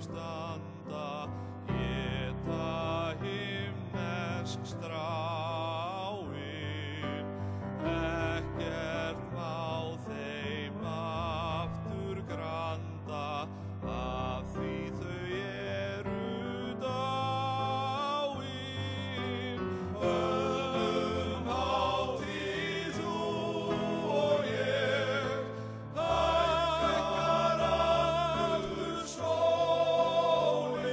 standa, éta himnesk stráin, ekkert má þeim aftur granda, af því þau eru dáin. Höldum hátíð þú og ég, hækkar aftur sólin,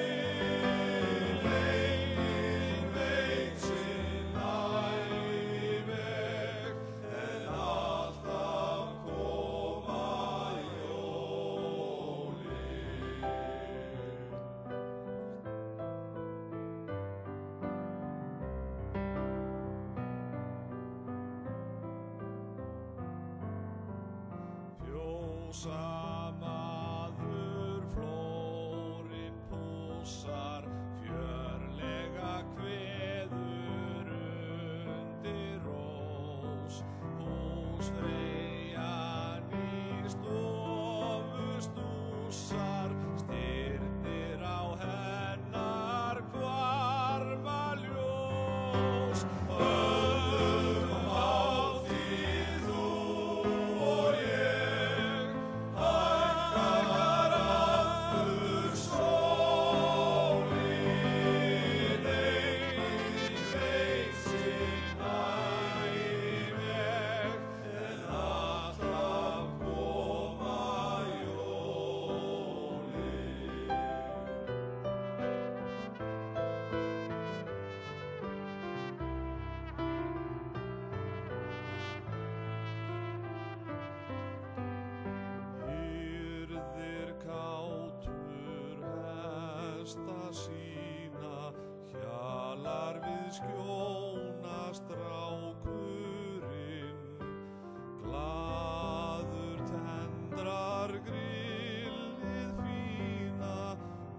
enginn veit sinn æviveg, en alltaf koma jólin. Fjósamaður flórinn pússar, fjörlega kveður undir rós. Húsfreyjan í stofu stússar, stirnir á hennar hvarma ljós. Höldum hátíð þú og ég, hækkar aftur sólin, enginn veit sinn æviveg, en alltaf koma jólin. Hirðir kátur hesta sína, hjalar við skjóna strákurinn, glaður tendrar grillið fína,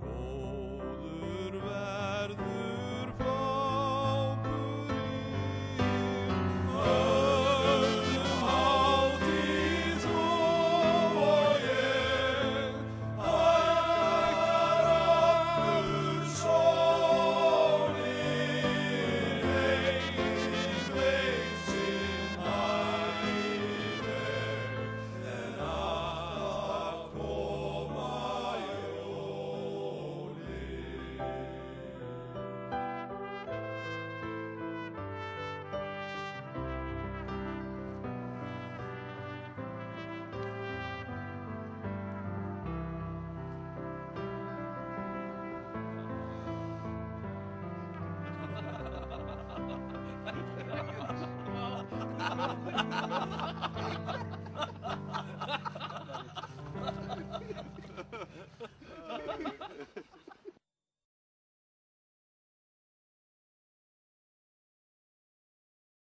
góður verður flákurinn. Höldum hátíð þú og ég, hækkar aftur sólin, enginn veit sinn æviveg, en alltaf koma jólin.